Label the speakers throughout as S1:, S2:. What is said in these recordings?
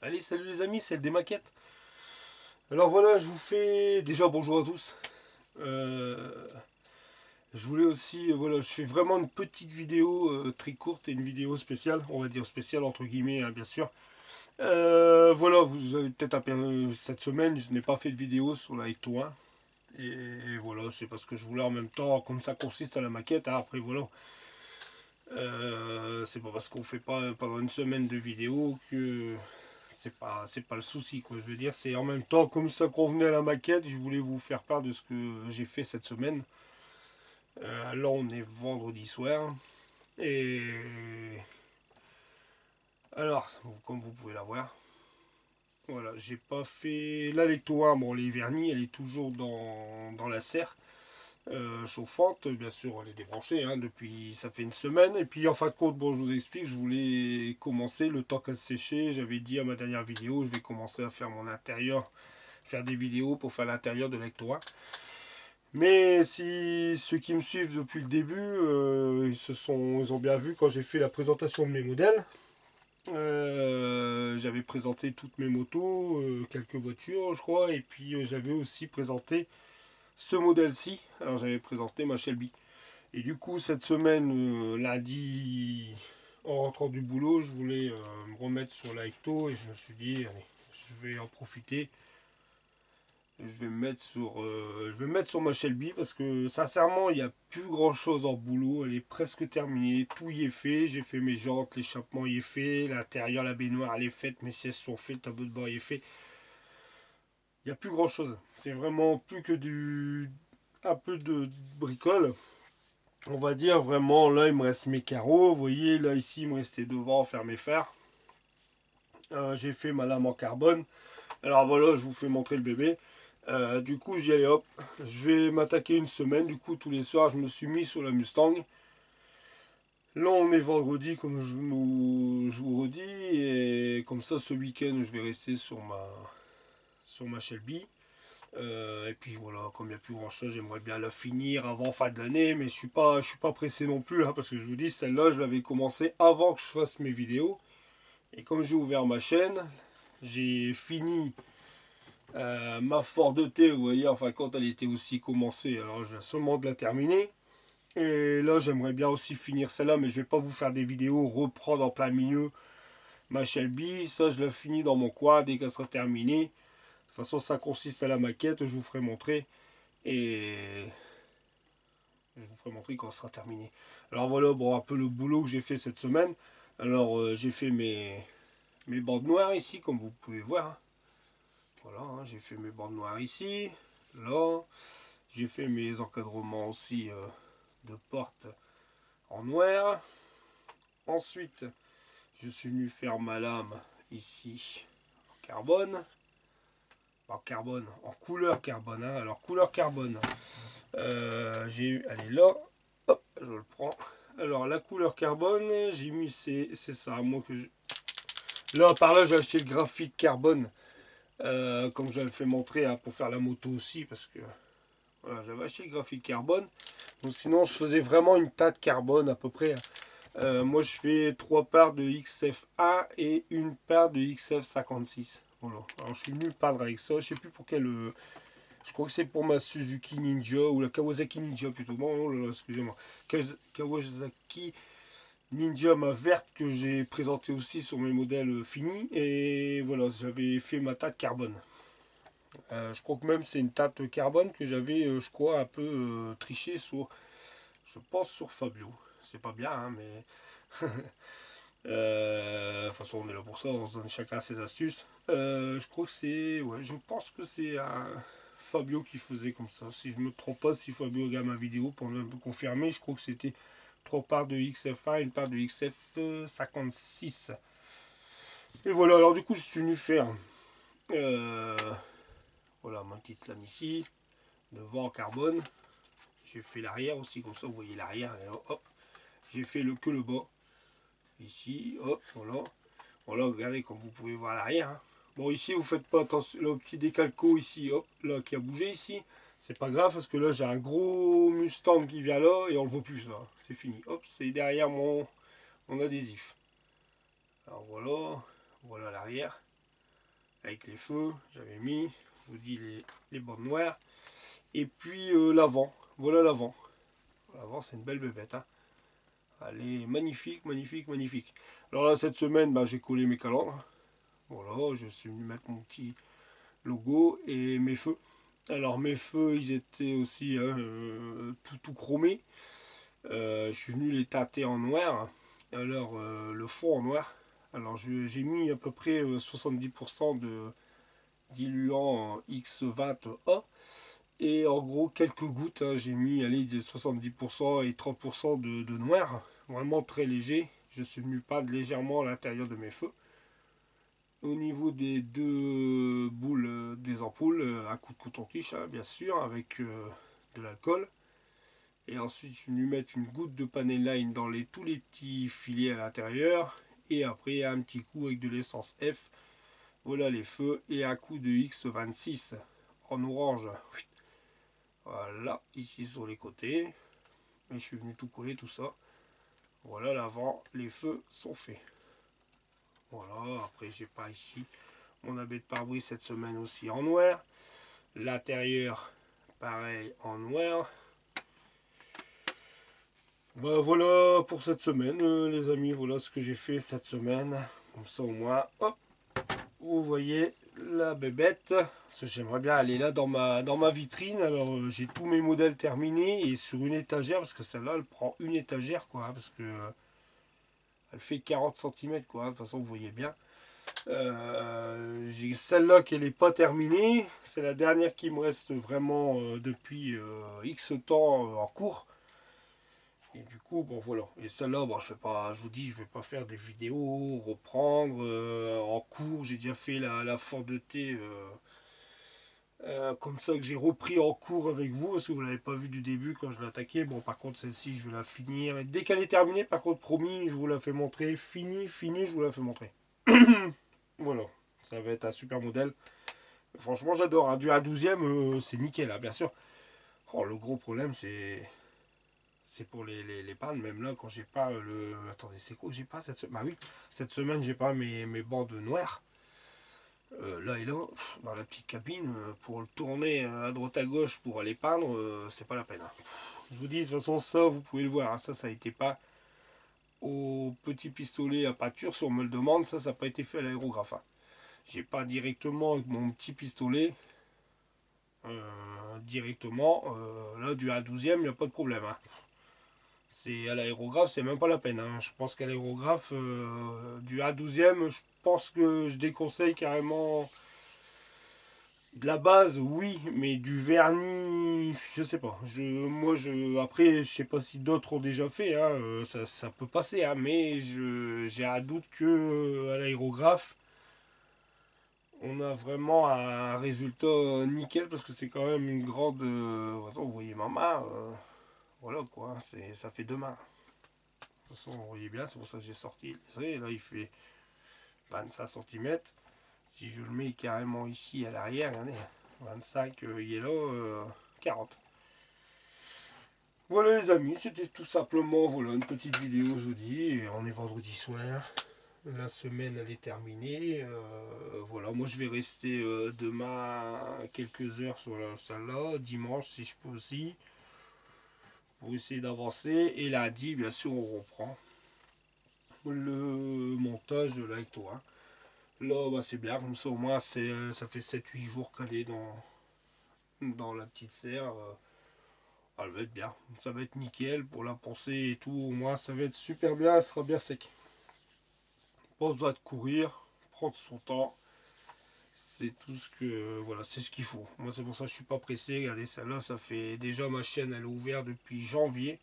S1: Allez, salut les amis, c'est le des maquettes. Alors voilà, je vous fais déjà bonjour à tous. Euh, je voulais aussi, voilà, je fais vraiment une petite vidéo très courte et une vidéo spéciale, on va dire spéciale entre guillemets, hein, bien sûr. Voilà, vous avez peut-être aperçu cette semaine, je n'ai pas fait de vidéo sur la Ecto 1. Et voilà, c'est parce que je voulais en même temps, comme ça consiste à la maquette, hein, après voilà. C'est pas parce qu'on fait pas pendant une semaine de vidéo que c'est pas le souci, quoi. Je veux dire, c'est en même temps comme ça convenait à la maquette, je voulais vous faire part de ce que j'ai fait cette semaine. Là on est vendredi soir et alors comme vous pouvez la voir, voilà, j'ai pas fait la lecto 1, bon les vernis, elle est toujours dans la serre chauffante, bien sûr elle est débranchée hein, depuis ça fait une semaine et puis en fin de compte, bon je vous explique, je voulais commencer le temps qu'elle séchait, j'avais dit à ma dernière vidéo, je vais commencer à faire mon intérieur, faire des vidéos pour faire l'intérieur de l'Ecto 1. Mais si ceux qui me suivent depuis le début, ils ont bien vu quand j'ai fait la présentation de mes modèles. J'avais présenté toutes mes motos, quelques voitures, je crois, et puis j'avais aussi présenté ce modèle-ci. Alors j'avais présenté ma Shelby. Et du coup, cette semaine, lundi, en rentrant du boulot, je voulais me remettre sur la Ecto et je me suis dit, allez, je vais en profiter. Je vais me mettre sur ma Shelby parce que sincèrement, il n'y a plus grand chose en boulot. Elle est presque terminée. Tout y est fait. J'ai fait mes jantes, l'échappement y est fait. L'intérieur, la baignoire, elle est faite. Mes sièges sont faits. Le tableau de bord y est fait. Il n'y a plus grand chose. C'est vraiment plus que un peu de bricole. On va dire vraiment, là, il me reste mes carreaux. Vous voyez, là, ici, il me restait devant faire mes fers. J'ai fait ma lame en carbone. Alors voilà, je vous fais montrer le bébé. Du coup, j'y allais hop. Je vais m'attaquer une semaine. Du coup, tous les soirs, je me suis mis sur la Mustang. Là, on est vendredi, comme je vous redis. Et comme ça, ce week-end, je vais rester sur ma Shelby. Et puis voilà, comme il n'y a plus grand chose, j'aimerais bien la finir avant fin de l'année. Mais je suis pas pressé non plus, là, parce que je vous dis, celle-là, je l'avais commencé avant que je fasse mes vidéos. Et comme j'ai ouvert ma chaîne, j'ai fini ma Ford T, vous voyez, enfin quand elle était aussi commencée, alors je viens seulement de la terminer. Et là j'aimerais bien aussi finir celle-là, mais je vais pas vous faire des vidéos, reprendre en plein milieu ma Shelby. Ça je la finis dans mon quad dès qu'elle sera terminée. De toute façon ça consiste à la maquette, je vous ferai montrer. Et je vous ferai montrer quand elle sera terminée. Alors voilà, bon un peu le boulot que j'ai fait cette semaine. Alors j'ai fait mes bandes noires ici, comme vous pouvez voir, hein. Voilà, hein, j'ai fait mes bandes noires ici, là. J'ai fait mes encadrements aussi de porte en noir. Ensuite, je suis venu faire ma lame ici en carbone. En carbone, en couleur carbone. Hein. Alors, couleur carbone. J'ai eu, elle est là. Hop, je le prends. Alors, la couleur carbone, j'ai mis, c'est ça. Moi que là, par là, j'ai acheté le graphique carbone. Comme j'avais fait montrer hein, pour faire la moto aussi. Parce que voilà, j'avais acheté le graphique carbone. Donc, sinon, je faisais vraiment une teinte carbone à peu près. Moi, je fais 3 paires de XF1 et une paire de XF56. Voilà. Alors, je suis nul peindre avec ça. Je sais plus pour quelle. Je crois que c'est pour ma Suzuki Ninja ou la Kawasaki Ninja plutôt. Bon, oh là là, excusez-moi. Kawasaki Ninja, ma verte que j'ai présentée aussi sur mes modèles finis. Et voilà, j'avais fait ma teinte carbone. Je crois que même c'est une teinte carbone que j'avais, je crois, un peu triché sur, je pense, sur Fabio. C'est pas bien, hein, mais de toute façon, on est là pour ça, on se donne chacun ses astuces. Je crois que c'est. Ouais, je pense que c'est un Fabio qui faisait comme ça. Si je me trompe pas, si Fabio regarde ma vidéo pour me confirmer, je crois que c'était 3 parts de XF1 et une part de XF56. Et voilà, alors du coup, je suis venu faire. euh, voilà, ma petite lame ici, devant en carbone. J'ai fait l'arrière aussi, comme ça, vous voyez l'arrière. Hop, j'ai fait que le bas. Ici, hop, voilà. Voilà, regardez comme vous pouvez voir l'arrière. Hein. Bon, ici, vous faites pas attention. Le petit décalco ici, hop, là, qui a bougé ici. C'est pas grave parce que là, j'ai un gros Mustang qui vient là et on le voit plus là. C'est fini. Hop, c'est derrière mon adhésif. Alors voilà, voilà l'arrière. avec les feux, j'avais mis, je vous dis les bandes noires. Et puis l'avant, voilà l'avant. L'avant, c'est une belle bébête, hein. Elle est magnifique, magnifique, magnifique. Alors là, cette semaine, bah, j'ai collé mes calandres. Voilà, je suis venu mettre mon petit logo et mes feux. Alors mes feux, ils étaient aussi hein, tout chromés. Je suis venu les tâter en noir. Alors le fond en noir. Alors j'ai mis à peu près 70% de diluant X20A. Et en gros quelques gouttes. Hein, j'ai mis allez, 70% et 30% de noir. Vraiment très léger. Je suis venu peindre légèrement à l'intérieur de mes feux. Au niveau des deux boules des ampoules, à coup de coton-tige, hein, bien sûr, avec de l'alcool. Et ensuite, je suis venu mettre une goutte de Paneline dans tous les petits filets à l'intérieur. Et après, un petit coup avec de l'essence F. Voilà les feux. Et un coup de X26 en orange. Voilà, ici sur les côtés. Et je suis venu tout coller, tout ça. Voilà l'avant, les feux sont faits. Voilà, après j'ai pas ici mon abri de pare-brise cette semaine aussi en noir. L'intérieur, pareil en noir. Bah voilà pour cette semaine, les amis. Voilà ce que j'ai fait cette semaine. Comme ça au moins, hop, vous voyez la bébête. Parce que j'aimerais bien aller là dans ma vitrine. Alors j'ai tous mes modèles terminés et sur une étagère parce que celle-là elle prend une étagère quoi. Parce que elle fait 40 cm quoi. De toute façon vous voyez bien. J'ai celle-là qui n'est pas terminée. C'est la dernière qui me reste vraiment depuis X temps en cours. Et du coup, bon voilà. Et celle-là, bon, je fais pas, je vous dis, je vais pas faire des vidéos, reprendre en cours. J'ai déjà fait la Ford T comme ça que j'ai repris en cours avec vous parce que vous l'avez pas vu du début quand je l'ai attaqué. Bon, par contre, celle-ci, je vais la finir. Et dès qu'elle est terminée, par contre, promis, je vous la fais montrer. Fini, je vous la fais montrer. Voilà, ça va être un super modèle. Franchement, j'adore. Hein. Du A12e, c'est nickel, hein, bien sûr. Oh, le gros problème, c'est pour les pannes. Même là, quand j'ai pas le. Attendez, c'est quoi que j'ai pas cette semaine? Bah oui, cette semaine, j'ai pas mes bandes noires. Là et là, dans la petite cabine, pour le tourner à droite à gauche pour aller peindre, c'est pas la peine. Hein. Je vous dis, de toute façon, ça, vous pouvez le voir. Hein, ça a été pas au petit pistolet à peinture, si on me le demande. Ça n'a pas été fait à l'aérographe. Hein. J'ai pas directement avec mon petit pistolet directement. Là, du A12e, il n'y a pas de problème. Hein. C'est à l'aérographe, c'est même pas la peine. Hein. Je pense qu'à l'aérographe, du A12e, je pense que je déconseille carrément de la base, oui, mais du vernis, je sais pas. Après, je sais pas si d'autres ont déjà fait. Hein. Ça peut passer, hein, mais j'ai un doute que à l'aérographe on a vraiment un résultat nickel parce que c'est quand même une grande. Attends, vous voyez ma main, voilà quoi, ça fait deux mains. De toute façon, vous voyez bien, c'est pour ça que j'ai sorti. Là, il fait 25 cm. Si je le mets carrément ici à l'arrière, regardez, 25 yellow, 40. Voilà les amis, c'était tout simplement voilà, une petite vidéo, je vous dis. Et on est vendredi soir. La semaine elle est terminée. Voilà, moi je vais rester demain quelques heures sur la salle là, dimanche si je peux aussi, pour essayer d'avancer. Et lundi, bien sûr, on reprend le montage de avec toi. Là, bah, c'est bien, comme ça au moins ça fait 7 8 jours qu'elle est dans la petite serre. Elle va être bien, ça va être nickel pour la poncer et tout. Au moins, ça va être super bien, elle sera bien sec. Pas besoin de courir, prendre son temps. C'est tout ce que. Voilà, c'est ce qu'il faut. Moi, c'est pour ça que je suis pas pressé. Regardez, celle-là, ça fait déjà ma chaîne, elle est ouverte depuis janvier.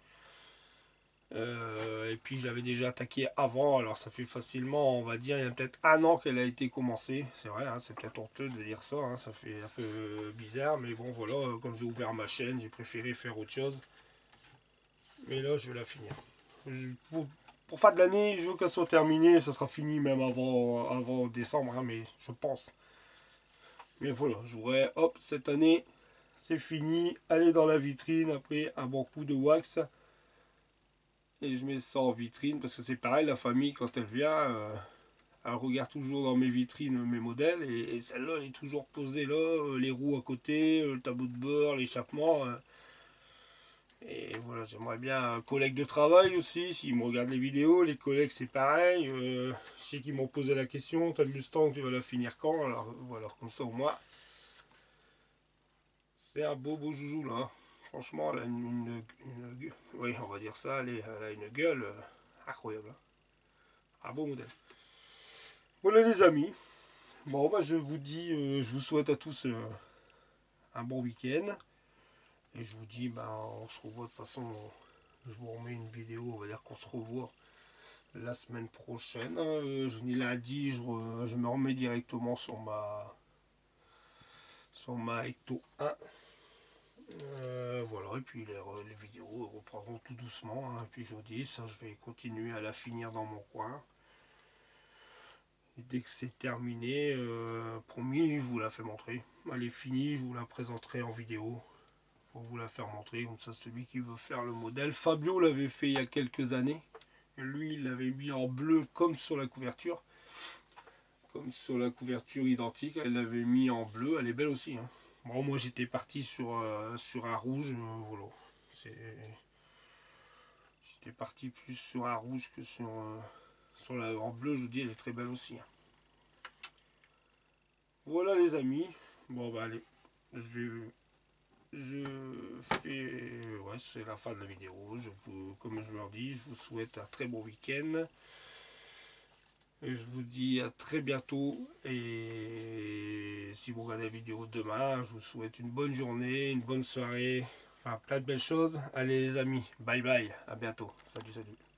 S1: Et puis, j'avais déjà attaqué avant. Alors, ça fait facilement, on va dire, il y a peut-être un an qu'elle a été commencée. C'est vrai, hein, c'est peut-être honteux de dire ça. Hein, ça fait un peu bizarre. Mais bon, voilà, comme j'ai ouvert ma chaîne, j'ai préféré faire autre chose. Mais là, je vais la finir. Pour fin de l'année, je veux qu'elle soit terminée. Ça sera fini même avant décembre, hein, mais je pense. Mais voilà, j'aurais, hop, cette année, c'est fini. Aller dans la vitrine après un bon coup de wax. Et je mets ça en vitrine parce que c'est pareil, la famille, quand elle vient, Elle regarde toujours dans mes vitrines mes modèles et celle-là elle est toujours posée là, les roues à côté, le tableau de bord, l'échappement. Et voilà, j'aimerais bien un collègue de travail aussi, s'ils me regardent les vidéos, les collègues c'est pareil. Je sais qu'ils m'ont posé la question, ta Mustang tu vas la finir quand? Alors voilà, comme ça au moins. C'est un beau joujou là, hein. Franchement, elle a oui, on va dire ça, elle a une gueule incroyable, hein. Un beau modèle. Voilà les amis. Bon bah je vous dis, je vous souhaite à tous un bon week-end. Et je vous dis, bah, on se revoit de toute façon. Je vous remets une vidéo, on va dire qu'on se revoit la semaine prochaine. Je dis lundi, je me remets directement sur ma Ecto 1. Voilà, et puis les vidéos reprendront tout doucement, hein. Et puis je vous dis, ça je vais continuer à la finir dans mon coin. Et dès que c'est terminé, promis, je vous la fais montrer. Elle est finie, je vous la présenterai en vidéo pour vous la faire montrer. Comme ça, celui qui veut faire le modèle. Fabio l'avait fait il y a quelques années. Lui, il l'avait mis en bleu comme sur la couverture. Comme sur la couverture identique, elle l'avait mis en bleu. Elle est belle aussi, hein. Bon, moi j'étais parti sur un rouge. Voilà. J'étais parti plus sur un rouge que sur la en bleu. Je vous dis, elle est très belle aussi, hein. Voilà les amis. Bon bah allez, je fais, ouais, c'est la fin de la vidéo. Comme je leur dis, je vous souhaite un très bon week-end. Et je vous dis à très bientôt. Et si vous regardez la vidéo demain, je vous souhaite une bonne journée, une bonne soirée. Enfin, plein de belles choses. Allez les amis, bye bye, à bientôt. Salut, salut.